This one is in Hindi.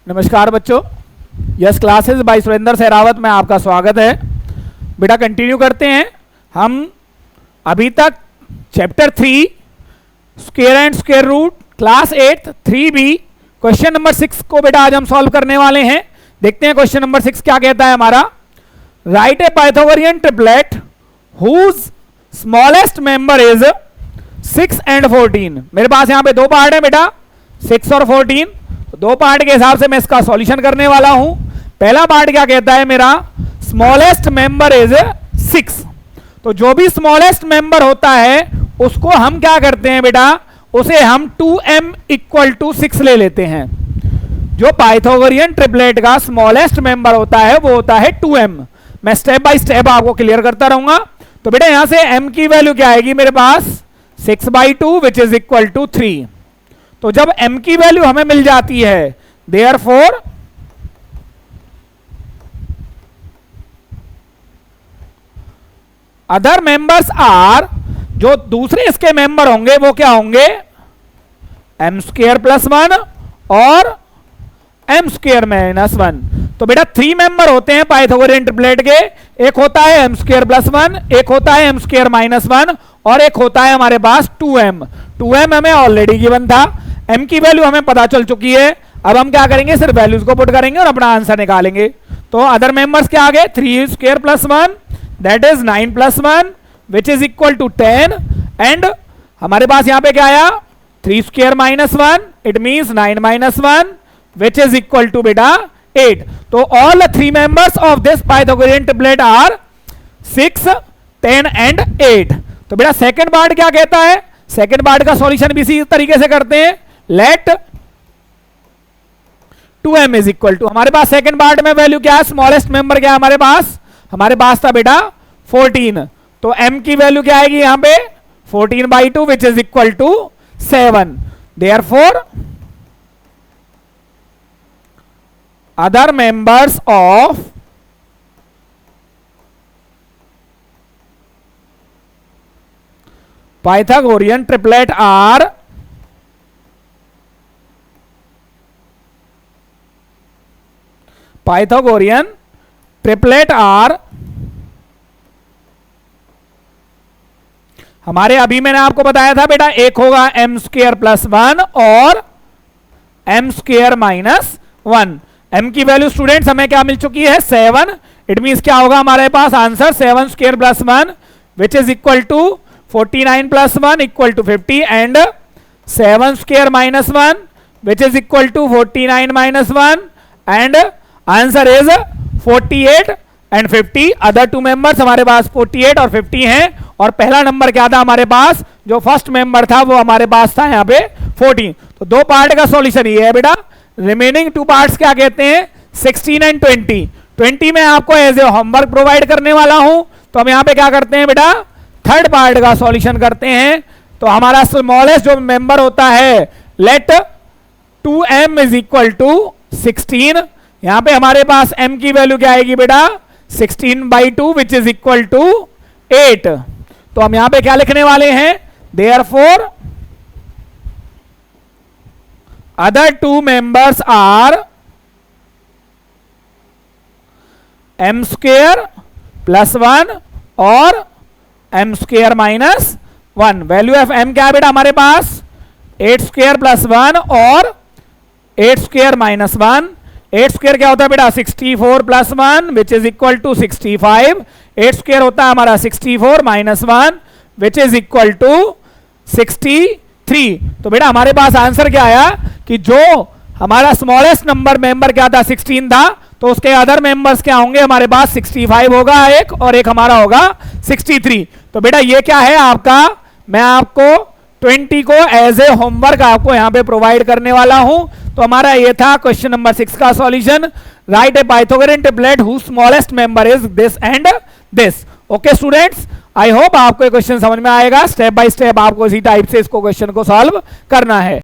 नमस्कार बच्चों, yes classes bye Surendra Sehrawat में आपका स्वागत है। बेटा कंटिन्यू करते हैं। हम अभी तक chapter 3 square and square root class 8 3B question number 6 को बेटा आज हम सॉल्व करने वाले हैं। देखते हैं क्वेश्चन नंबर 6 क्या कहता है हमारा। Right a Pythagorean triplet whose smallest member is 6 and 14। मेरे पास यहाँ पे दो पार्ट है बेटा, 6 और 14। तो दो पार्ट के हिसाब से मैं इसका सॉल्यूशन करने वाला हूं। पहला पार्ट क्या कहता है मेरा, स्मॉलेस्ट मेंबर इज 6। तो जो भी स्मॉलेस्ट मेंबर होता है उसको हम क्या करते हैं बेटा, उसे हम 2m इक्वल टू 6 ले लेते हैं। जो पाइथागोरियन ट्रिपलेट का स्मॉलेस्ट मेंबर होता है वो होता है 2m। मैं स्टेप बाय स्टेप आपको क्लियर करता रहूंगा। तो बेटा यहां से m की वैल्यू क्या आएगी मेरे पास, 6/2 विच इज इक्वल टू 3। तो जब m की वैल्यू हमें मिल जाती है, देयरफॉर अदर मेंबर्स आर, जो दूसरे इसके मेंबर होंगे वो क्या होंगे, m² + 1 और m² - 1। तो बेटा 3 मेंबर होते हैं पाइथागोरियन ट्रिपलेट के। एक होता है m² + 1, एक होता है m² - 1 और एक होता है हमारे पास 2m। 2m हमें ऑलरेडी गिवन था, m की वैल्यू हमें पता चल चुकी है। अब हम क्या करेंगे, सिर्फ वैल्यूज को पुट करेंगे और अपना आंसर निकालेंगे। तो अदर मेंबर्स क्या आ गए, 3² + 1 that is 9 + 1 which is equal to 10। And हमारे पास यहां पे क्या आया, 3² - 1 it means 9 - 1 which is equal to बेटा 8। तो all the 3 members of this Pythagorean triplet are 6, 10 and 8। तो बेटा सेकंड पार्ट क्या कहता है, सेकंड पार्ट का सॉल्यूशन भी इसी तरीके से करते हैं। Late 2m is equal to, हमारे पास सेकंड पार्ट में वैल्यू क्या है, स्मॉलेस्ट मेंबर क्या है हमारे पास था बेटा 14। तो m की वैल्यू क्या आएगी यहां पे, 14/2 which is equal to 7। Therefore other members of Pythagorean triplet are हमारे अभी मैंने आपको बताया था बेटा, एक होगा m² + 1 और m² - 1। m की वैल्यू स्टूडेंट्स हमें क्या मिल चुकी है, 7। इट मींस क्या होगा हमारे पास answer, 7² + 1 which is equal to 49 + 1 equal to 50 and 7² - 1 which is equal to 49 - 1 and answer is 48 and 50। Other 2 members हमारे पास 48 और 50 हैं। और पहला नंबर क्या था हमारे पास, जो फर्स्ट मेंबर था वो हमारे पास था यहाँ पे 14। तो दो पार्ट का सॉल्यूशन ये है बेटा। रिमेनिंग 2 पार्ट्स क्या कहते हैं, 16 एंड 20। 20 में आपको एज ए होमवर्क प्रोवाइड करने वाला हूं। तो हम यहाँ पे क्या करते हैं बेटा, थर्ड पार्ट का सॉल्यूशन करते हैं। तो हमारा स्मॉलेस्ट जो मेंबर होता है, late 2m is equal to 16। यहां पे हमारे पास m की वैल्यू क्या आएगी बेटा, 16/2 विच इज इक्वल टू 8। तो हम यहां पे क्या लिखने वाले हैं, therefore other 2 members are m² + 1 और m² - 1। वैल्यू ऑफ m क्या है बेटा हमारे पास, 8² + 1 और 8² - 1। 8² क्या होता है बेटा, 64 + 1 विच इज इक्वल टू 65। 8² होता है हमारा 64 - 1 विच इज इक्वल टू 63। तो बेटा हमारे पास आंसर क्या आया कि जो हमारा स्मॉलेस्ट मेंबर क्या था, 16 था। तो उसके अदर मेंबर्स क्या होंगे हमारे पास, 65 होगा एक और एक हमारा होगा 63। तो बेटा ये क्या है आपका, मैं आपको 20 को एज ए होमवर्क आपको यहां पे प्रोवाइड करने वाला हूं। तो हमारा ये था क्वेश्चन नंबर 6 का solution. Right a Pythagorean triplet whose smallest member is this and this. Okay students, I hope आपको ये क्वेश्चन समझ में आएगा। स्टेप बाय स्टेप आपको इसी टाइप से इसको क्वेश्चन को सॉल्व करना है।